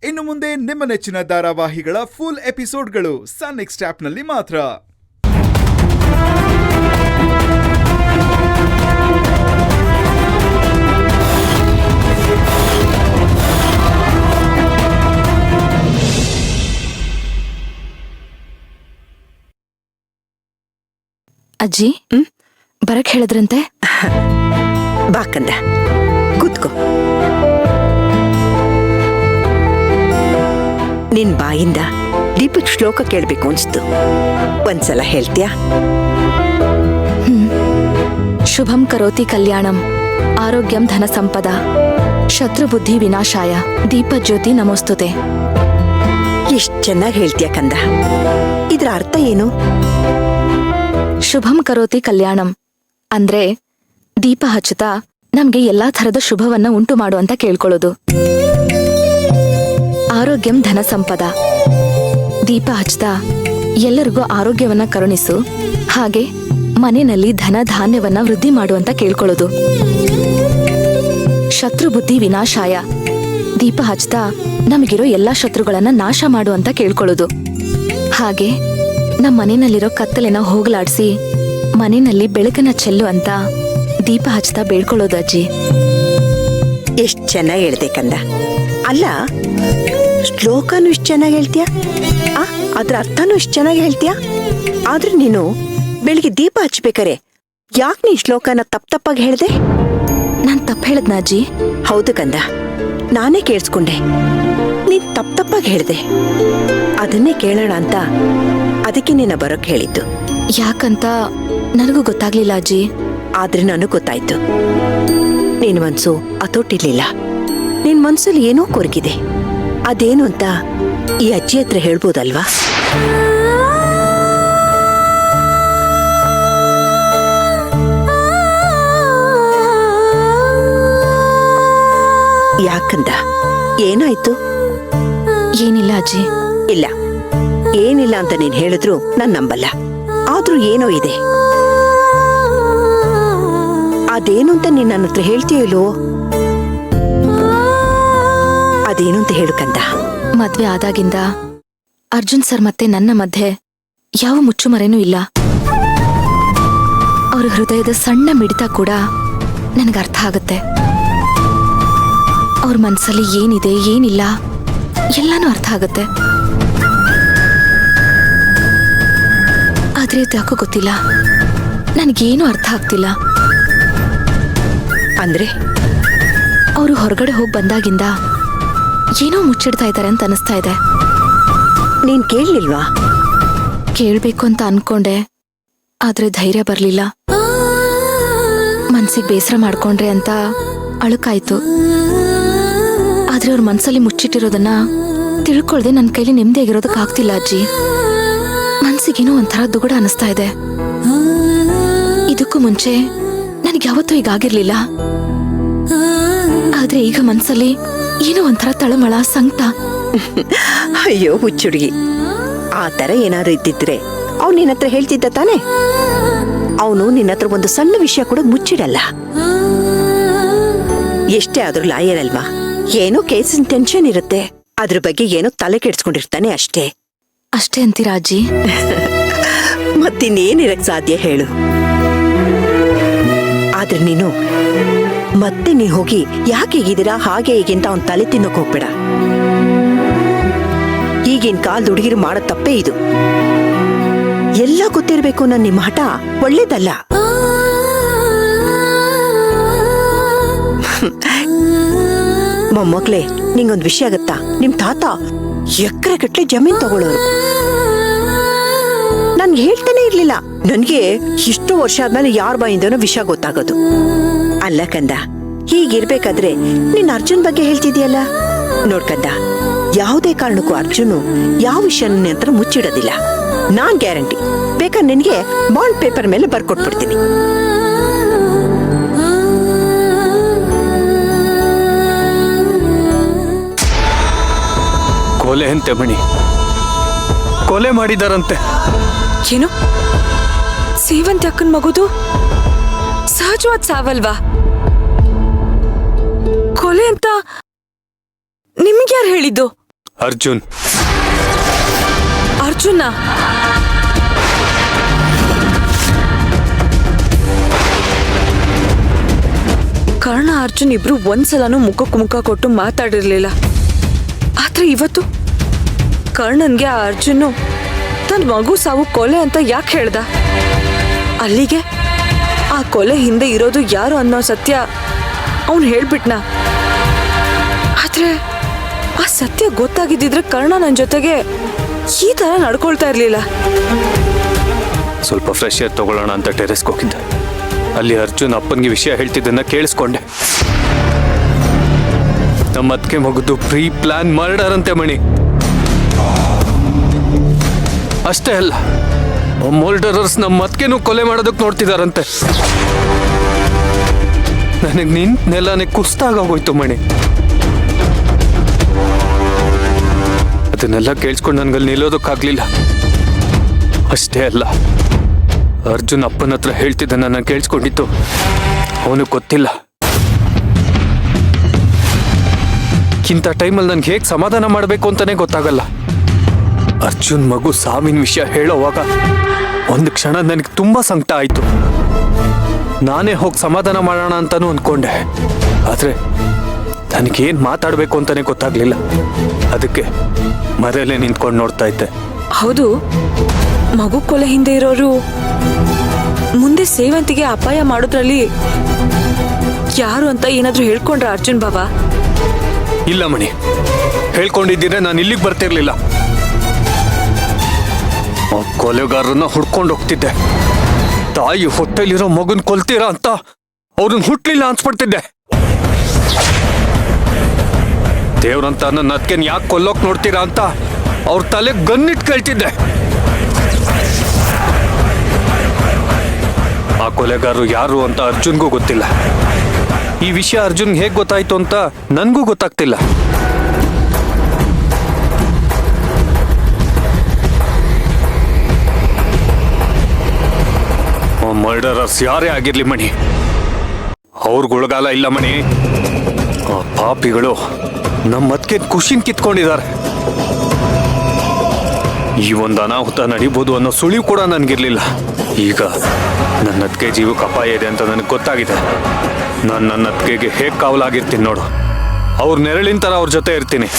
ಇನ್ನು ಮುಂದೆ ನಿಮ್ಮ ನೆಚ್ಚಿನ ಧಾರಾವಾಹಿಗಳ ಫುಲ್ ಎಪಿಸೋಡ್ಗಳು ಸನ್ ನೆಕ್ಸ್ಟ್ ಆಪ್ನಲ್ಲಿ ಮಾತ್ರ. ಅಜ್ಜಿ ಬರಕ್ ಹೇಳಿದ್ರಂತೆ. ಬಾಕಂದ ಕೂತ್ಕೋ. ನಿನ್ ಬಾಯಿಂದ ದೀಪಕ್ ಶ್ಲೋಕ ಕೇಳ್ಬೇಕು ಅನ್ಸ್ತು. ಒಂದ್ಸಲ ಹೇಳ್ತೀಯಾ? ಶುಭಂ ಕರೋತಿ ಕಲ್ಯಾಣಂ ಆರೋಗ್ಯಂ ಧನ ಸಂಪದ ಶತ್ರುಬುದ್ಧಿ ವಿನಾಶಾಯ ದೀಪಜ್ಯೋತಿ ನಮೋಸ್ತುತೆ. ಎಷ್ಟ್ ಚೆನ್ನಾಗಿ ಹೇಳ್ತೀಯ ಕಂದ. ಇದ್ರ ಅರ್ಥ ಏನು? ಶುಭಂ ಕರೋತಿ ಕಲ್ಯಾಣಂ ಅಂದ್ರೆ ದೀಪ ಹಚ್ಚುತ್ತಾ ನಮ್ಗೆ ಎಲ್ಲಾ ಥರದ ಶುಭವನ್ನ ಉಂಟು ಮಾಡುವಂತ ಕೇಳ್ಕೊಳ್ಳೋದು. ಆರೋಗ್ಯಂ ಧನ ಸಂಪದ ದೀಪ ಹಚ್ಚುತ್ತಾ ಎಲ್ಲರಿಗೂ ಆರೋಗ್ಯವನ್ನ ಕರುಣಿಸು, ಹಾಗೆ ಮನೆಯಲ್ಲಿ ಧನ ಧಾನ್ಯವನ್ನ ವೃದ್ಧಿ ಮಾಡುವಂತ ಕೇಳ್ಕೊಳ್ಳೋದು. ಶತ್ರು ಬುದ್ಧಿ ವಿನಾಶಾಯ ದೀಪ ಹಚ್ಚುತ್ತಾ ನಮಗಿರೋ ಎಲ್ಲಾ ಶತ್ರುಗಳನ್ನ ನಾಶ ಮಾಡುವಂತ ಕೇಳ್ಕೊಳ್ಳೋದು. ಹಾಗೆ ನಮ್ಮ ಮನೆಯಲ್ಲಿರೋ ಕತ್ತಲೆನ ಹೋಗಲಾಡಿಸಿ ಮನೆಯಲ್ಲಿ ಬೆಳಕನ್ನ ಚೆಲ್ಲು ಅಂತ ದೀಪ ಹಚ್ತಾ ಬೇಡ್ಕೊಳ್ಳೋದು ಅಜ್ಜಿ. ಎಷ್ಟ್ ಚೆನ್ನಾಗಿ ಹೇಳ್ದೆ ಕಂದ. ಅಲ್ಲ, ಶ್ಲೋಕನೂ ಇಷ್ಟ್ ಚೆನ್ನಾಗಿ ಹೇಳ್ತೀಯ, ಅದ್ರ ಅರ್ಥನೂ ಇಷ್ಟ್ ಚೆನ್ನಾಗಿ ಹೇಳ್ತೀಯ. ಆದ್ರೆ ನೀನು ಬೆಳಿಗ್ಗೆ ದೀಪ ಹಚ್ಬೇಕಾರೆ ಯಾಕೆ ನೀ ಶ್ಲೋಕನ ತಪ್ಪಾಗಿ ಹೇಳ್ದೆ? ನಾನ್ ತಪ್ಪು ಹೇಳದ್ನ ಅಜ್ಜಿ? ಹೌದು ಕಂದ, ನಾನೇ ಕೇಳಿಸ್ಕೊಂಡೆ. ನೀನ್ ತಪ್ಪಾಗಿ ಹೇಳ್ದೆ. ಅದನ್ನೇ ಕೇಳೋಣ ಅಂತ ಅದಕ್ಕೆ ನಿನ್ನ ಬರೋಕ್ ಹೇಳಿದ್ದು. ಯಾಕಂತ ನನಗೂ ಗೊತ್ತಾಗ್ಲಿಲ್ಲ ಅಜ್ಜಿ. ಆದ್ರೆ ನನಗ್ ಗೊತ್ತಾಯ್ತು. ನಿನ್ ಮನ್ಸು ಹತೋಟಿರ್ಲಿಲ್ಲ. ನಿನ್ ಮನ್ಸಲ್ಲಿ ಏನೋ ಕೊರಗಿದೆ. ಅದೇನು ಅಂತ ಈ ಅಜ್ಜಿ ಹತ್ರ ಹೇಳ್ಬೋದಲ್ವಾ? ಯಾಕಂದ? ಏನಾಯ್ತು? ಏನಿಲ್ಲ ಅಜ್ಜಿ. ಇಲ್ಲ, ಏನಿಲ್ಲ ಅಂತ ನೀನ್ ಹೇಳಿದ್ರು ನಾನ್ ನಂಬಲ್ಲ. ಆದ್ರೂ ಏನೋ ಇದೆ. ಅದೇನು ಅಂತ ನೀನ್ ನನ್ನ ಹತ್ರ ಹೇಳ್ತೀಯೋ ಇಲ್ವೋ? ಅದೇನು ಅಂತ ಹೇಳುಕಂದ. ಮದ್ವೆ ಆದಾಗಿಂದ ಅರ್ಜುನ್ ಸರ್ ಮತ್ತೆ ನನ್ನ ಮಧ್ಯೆ ಯಾವ ಮುಚ್ಚುಮರೆನೂ ಇಲ್ಲ. ಅವ್ರ ಹೃದಯದ ಸಣ್ಣ ಮಿಡಿತ ಕೂಡ ನನಗರ್ಥ ಆಗತ್ತೆ. ಅವ್ರ ಮನ್ಸಲ್ಲಿ ಏನಿದೆ ಏನಿಲ್ಲ ಎಲ್ಲಾನು ಅರ್ಥ ಆಗತ್ತೆ. ಆದ್ರೆ ಯಾಕೋ ಗೊತ್ತಿಲ್ಲ, ನನಗೇನು ಅರ್ಥ ಆಗ್ತಿಲ್ಲ. ಅಂದ್ರೆ ಅವರು ಹೊರಗಡೆ ಹೋಗಿ ಬಂದಾಗಿಂದ ಏನೋ ಮುಚ್ಚಿಡ್ತಾ ಇದ್ದಾರೆ ಅಂತ ಅನಿಸ್ತಾ ಇದೆ. ನೀನ್ ಕೇಳಲಿಲ್ವಾ? ಕೇಳ್ಬೇಕು ಅಂತ ಅನ್ಕೊಂಡೆ, ಆದ್ರೆ ಧೈರ್ಯ ಬರ್ಲಿಲ್ಲ. ಮನ್ಸಿಗೆ ಬೇಸರ ಮಾಡ್ಕೊಂಡ್ರೆ ಅಂತ ಅಳುಕಾಯ್ತು. ಆದ್ರೆ ಅವ್ರ ಮನ್ಸಲ್ಲಿ ಮುಚ್ಚಿಟ್ಟಿರೋದನ್ನ ತಿಳ್ಕೊಳ್ದೆ ನನ್ನ ಕೈಲಿ ನೆಮ್ಮದಿಯಾಗಿರೋದಕ್ಕಾಗ್ತಿಲ್ಲ ಅಜ್ಜಿ. ಮನ್ಸಿಗೇನೋ ಒಂಥರ ದುಗುಡ ಅನಿಸ್ತಾ ಇದೆ. ಇದಕ್ಕೂ ಮುಂಚೆ ನನಗೆ ಯಾವತ್ತೂ ಹೀಗಾಗಿರ್ಲಿಲ್ಲ. ಆದ್ರೆ ಈಗ ಮನ್ಸಲ್ಲಿ ಏನೋ ಒಂಥರ ತಳಮಳ, ಸಂಕಟ. ಅಯ್ಯೋ ಹುಚ್ಚುಡುಗಿ, ಆ ತರ ಏನಾದ್ರು ಇದ್ದಿದ್ರೆ ಅವ್ನು ನಿನ್ನ ಹತ್ರ ಹೇಳ್ತಿದ್ದ ತಾನೆ? ಅವನು ನಿನ್ನ ಹತ್ರ ಒಂದು ಸಣ್ಣ ವಿಷಯ ಕೂಡ ಮುಚ್ಚಿಡಲ್ಲ. ಎಷ್ಟೇ ಆದ್ರೂ ಲಾಯರ್ ಅಲ್ವಾ, ಏನೋ ಕೇಸಿನ ಟೆನ್ಷನ್ ಇರುತ್ತೆ. ಅದ್ರ ಬಗ್ಗೆ ಏನೋ ತಲೆ ಕೆಡ್ಸ್ಕೊಂಡಿರ್ತಾನೆ ಅಷ್ಟೇ. ಅಷ್ಟೇ ಅಂತೀರಾ ಅಜ್ಜಿ? ಮತ್ತಿನ್ನೇನಿರಕ್ ಸಾಧ್ಯ ಹೇಳು? ಆದ್ರೆ ನೀನು ಮತ್ತೆ ನೀ ಹೋಗಿ ಯಾಕೆ ಹೀಗಿದ್ದೀರಾ ಹಾಗೆ ಹೀಗೆ ಅಂತ ಅವ್ನ್ ತಲೆ ತಿನ್ನೋಕ್ ಹೋಗ್ಬೇಡ. ಈಗಿನ ಕಾಲದ ಹುಡುಗಿರು ಮಾಡೋ ತಪ್ಪೇ ಇದು. ಎಲ್ಲ ಗೊತ್ತಿರ್ಬೇಕು ನನ್ನ ನಿಮ್ಮ ಹಠ ಒಳ್ಳೇದಲ್ಲ. ಮೊಮ್ಮಕ್ಳೇ, ನಿಂಗೊಂದ್ ವಿಷಯ ಆಗತ್ತಾ? ನಿಮ್ ತಾತ ಎಕರೆ ಗಟ್ಲೆ ಜಮೀನ್ ತಗೊಳ್ಳೋರು. ನನ್ಗೆ ಹೇಳ್ತಾನೆ ಇರ್ಲಿಲ್ಲ. ನನ್ಗೆ ಇಷ್ಟು ವರ್ಷ ಆದ್ಮೇಲೆ ಯಾರ ಬಾಯಿಂದನೋ ವಿಷಯ ಗೊತ್ತಾಗೋದು. ಅಲ್ಲ ಕಂದ, ಹೀಗಿರ್ಬೇಕಾದ್ರೆ ನೀನ್ ಅರ್ಜುನ್ ಬಗ್ಗೆ ಹೇಳ್ತಿದ್ಯಲ್ಲ. ನೋಡ್ಕಂದ, ಯಾವುದೇ ಕಾರಣಕ್ಕೂ ಅರ್ಜುನು ಯಾವ ವಿಷಯ ನನ್ನ ಹತ್ರ ಮುಚ್ಚಿಡೋದಿಲ್ಲ. ನಾನ್ ಗ್ಯಾರಂಟಿ. ಬೇಕಾದ್ರೆ ನಿನ್ಗೆ ಬಾಂಡ್ ಪೇಪರ್ ಮೇಲೆ ಬರ್ಕೊಟ್ಬಿಡ್ತೀನಿ. ಕೊಲೆ ಅಂತೆ ಮಣಿ, ಕೊಲೆ ಮಾಡಿದಾರಂತೆ. ಏನು? ಸೇವಂತಿ ಅಕ್ಕನ ಮಗುದು ಸಹಜವಾದ ಸಾವಲ್ವಾ? ಕೊಲೆ ಅಂತ ನಿಮ್ಗೆ ಯಾರು ಹೇಳಿದ್ದು? ಅರ್ಜುನ್. ಅರ್ಜುನ ಕರ್ಣ ಅರ್ಜುನ್ ಇಬ್ರು ಒಂದ್ಸಲನೂ ಮುಖಕ್ಕೆ ಮುಖ ಕೊಟ್ಟು ಮಾತಾಡಿರ್ಲಿಲ್ಲ. ಆದ್ರೆ ಇವತ್ತು ಕರ್ಣನ್ಗೆ ಆ ಅರ್ಜುನ್ ತನ್ನ ಮಗು ಸಾವು ಕೊಲೆ ಅಂತ ಯಾಕೆ ಹೇಳ್ದ? ಅಲ್ಲಿಗೆ ಆ ಕೊಲೆ ಹಿಂದೆ ಇರೋದು ಯಾರು ಅನ್ನೋ ಸತ್ಯ ಅವನು ಹೇಳ್ಬಿಟ್ನ. ಆದ್ರೆ ಆ ಸತ್ಯ ಗೊತ್ತಾಗಿದ್ದಿದ್ರೆ ಕರ್ಣ ನನ್ನ ಜೊತೆಗೆ ಈ ತರ ನಡ್ಕೊಳ್ತಾ ಇರ್ಲಿಲ್ಲ. ಸ್ವಲ್ಪ ಫ್ರೆಶ್ ಏರ್ ತಗೊಳ್ಳೋಣ ಅಂತ ಟೆರೆಸ್ಗೆ ಹೋಗಿದ್ದೆ. ಅಲ್ಲಿ ಅರ್ಜುನ್ ಅಪ್ಪನಿಗೆ ವಿಷಯ ಹೇಳ್ತಿದ್ದನ್ನ ಕೇಳಿಸ್ಕೊಂಡೆ. ನಮ್ಮ ಅದಕ್ಕೆ ಮಗುದು ಪ್ರೀ ಪ್ಲಾನ್ ಮರ್ಡರ್ ಅಂತೆ ಮಣಿ. ಅಷ್ಟೇ ಅಲ್ಲ, ಮರ್ಡರರ್ಸ್ ನಮ್ಮ ಅದಕ್ಕೇನು ಕೊಲೆ ಮಾಡೋದಕ್ಕೆ ನೋಡ್ತಿದಾರಂತೆ. ನನಗೆ ನಿಂತ ನೆಲನೇ ಕುಸ್ತಾಗೋಯ್ತು ಮಣಿ. ಅದನ್ನೆಲ್ಲ ಕೇಳಿಸ್ಕೊಂಡು ನನ್ಗಲ್ಲಿ ನಿಲ್ಲೋದಕ್ಕಾಗ್ಲಿಲ್ಲ. ಅಷ್ಟೇ ಅಲ್ಲ, ಅರ್ಜುನ್ ಅಪ್ಪನ ಹತ್ರ ಹೇಳ್ತಿದ್ದ ನಾನು ಕೇಳಿಸ್ಕೊಂಡಿತ್ತು ಅವನಿಗೆ ಗೊತ್ತಿಲ್ಲ. ಇಂಥ ಟೈಮಲ್ಲಿ ನನ್ಗೆ ಹೇಗೆ ಸಮಾಧಾನ ಮಾಡಬೇಕು ಅಂತಾನೆ ಗೊತ್ತಾಗಲ್ಲ. ಅರ್ಜುನ್ ಮಗು ಸಾವಿನ ವಿಷಯ ಹೇಳೋವಾಗ ಒಂದು ಕ್ಷಣ ನನಗೆ ತುಂಬಾ ಸಂಕಟ ಆಯ್ತು. ನಾನೇ ಹೋಗಿ ಸಮಾಧಾನ ಮಾಡೋಣ ಅಂತಾನೂ ಅನ್ಕೊಂಡೆ. ಆದ್ರೆ ನನಗೇನ್ ಮಾತಾಡ್ಬೇಕು ಅಂತಾನೆ ಗೊತ್ತಾಗ್ಲಿಲ್ಲ. ಅದಕ್ಕೆ ಮರೆಯಲ್ಲೇ ನಿಂತ್ಕೊಂಡು ನೋಡ್ತಾ ಇದ್ದೆ. ಹೌದು, ಮಗು ಕೊಲೆ ಹಿಂದೆ ಇರೋರು ಮುಂದೆ ಸೇವಂತಿಗೆ ಅಪಾಯ ಮಾಡೋದ್ರಲ್ಲಿ ಯಾರು ಅಂತ ಏನಾದ್ರೂ ಹೇಳ್ಕೊಂಡ್ರ ಅರ್ಜುನ್ ಬಾಬಾ? ಇಲ್ಲ ಮಣಿ, ಹೇಳ್ಕೊಂಡಿದ್ದಿದ್ರೆ ನಾನು ಇಲ್ಲಿಗೆ ಬರ್ತಿರ್ಲಿಲ್ಲ. ಆ ಕೊಲೆಗಾರರನ್ನ ಹುಡ್ಕೊಂಡು ಹೋಗ್ತಿದ್ದೆ. ತಾಯಿ ಹೊಟ್ಟೆಲಿರೋ ಮಗನ್ ಕೊಲ್ತೀರಾ ಅಂತ ಅವ್ರನ್ನ ಹುಟ್ಲಿಲ್ಲ ಅನ್ಸ್ಬಿಡ್ತಿದ್ದೆ. ದೇವ್ರಂತ ನನ್ನ ಅದಕ್ಕೆ ಯಾಕೆ ಕೊಲ್ಲೋಕ್ ನೋಡ್ತೀರಾ ಅಂತ ಅವ್ರ ತಲೆ ಗನ್ನಿಟ್ ಕೇಳ್ತಿದ್ದೆ. ಆ ಕೊಲೆಗಾರರು ಯಾರು ಅಂತ ಅರ್ಜುನ್ಗೂ ಗೊತ್ತಿಲ್ಲ. ಈ ವಿಷಯ ಅರ್ಜುನ್ಗೆ ಹೇಗೆ ಗೊತ್ತಾಯ್ತು ಅಂತ ನನ್ಗೂ ಗೊತ್ತಾಗ್ತಿಲ್ಲ. ಮರ್ಡರರ್ಸ್ ಯಾರೇ ಆಗಿರ್ಲಿ ಮಣಿ, ಅವ್ರಿಗೊಳಗಾಲ ಇಲ್ಲ ಮಣಿ. ಆ ಪಾಪಿಗಳು ನಮ್ಮ ಅದಕ್ಕೆ ಖುಷಿನ್ ಕಿತ್ಕೊಂಡಿದ್ದಾರೆ. ಈ ಒಂದು ಅನಾಹುತ ನಡೀಬೋದು ಅನ್ನೋ ಸುಳಿವು ಕೂಡ ನನ್ಗಿರ್ಲಿಲ್ಲ. ಈಗ ನನ್ನ ಅದಕ್ಕೆ ಜೀವಕ್ಕೆ ಅಪಾಯ ಇದೆ ಅಂತ ನನಗೆ ಗೊತ್ತಾಗಿದೆ. ನಾನು ನನ್ನ ಅದಕ್ಕೆ ಹೇಗೆ ಕಾವಲಾಗಿರ್ತೀನಿ ನೋಡು. ಅವ್ರ ನೆರಳಿನ ಥರ ಅವ್ರ ಜೊತೆ ಇರ್ತೀನಿ.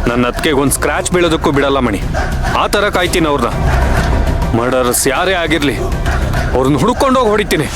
ನನ್ನ ಅದಕ್ಕೆ ಒಂದು ಸ್ಕ್ರಾಚ್ ಬೀಳೋದಕ್ಕೂ ಬಿಡಲ್ಲ ಮಣಿ. ಆ ಥರ ಕಾಯ್ತೀನಿ ಅವ್ರನ್ನ. ಮರ್ಡರರ್ಸ್ ಯಾರೇ ಆಗಿರ್ಲಿ ಅವ್ರನ್ನ ಹುಡ್ಕೊಂಡೋಗಿ ಹೊಡಿತೀನಿ.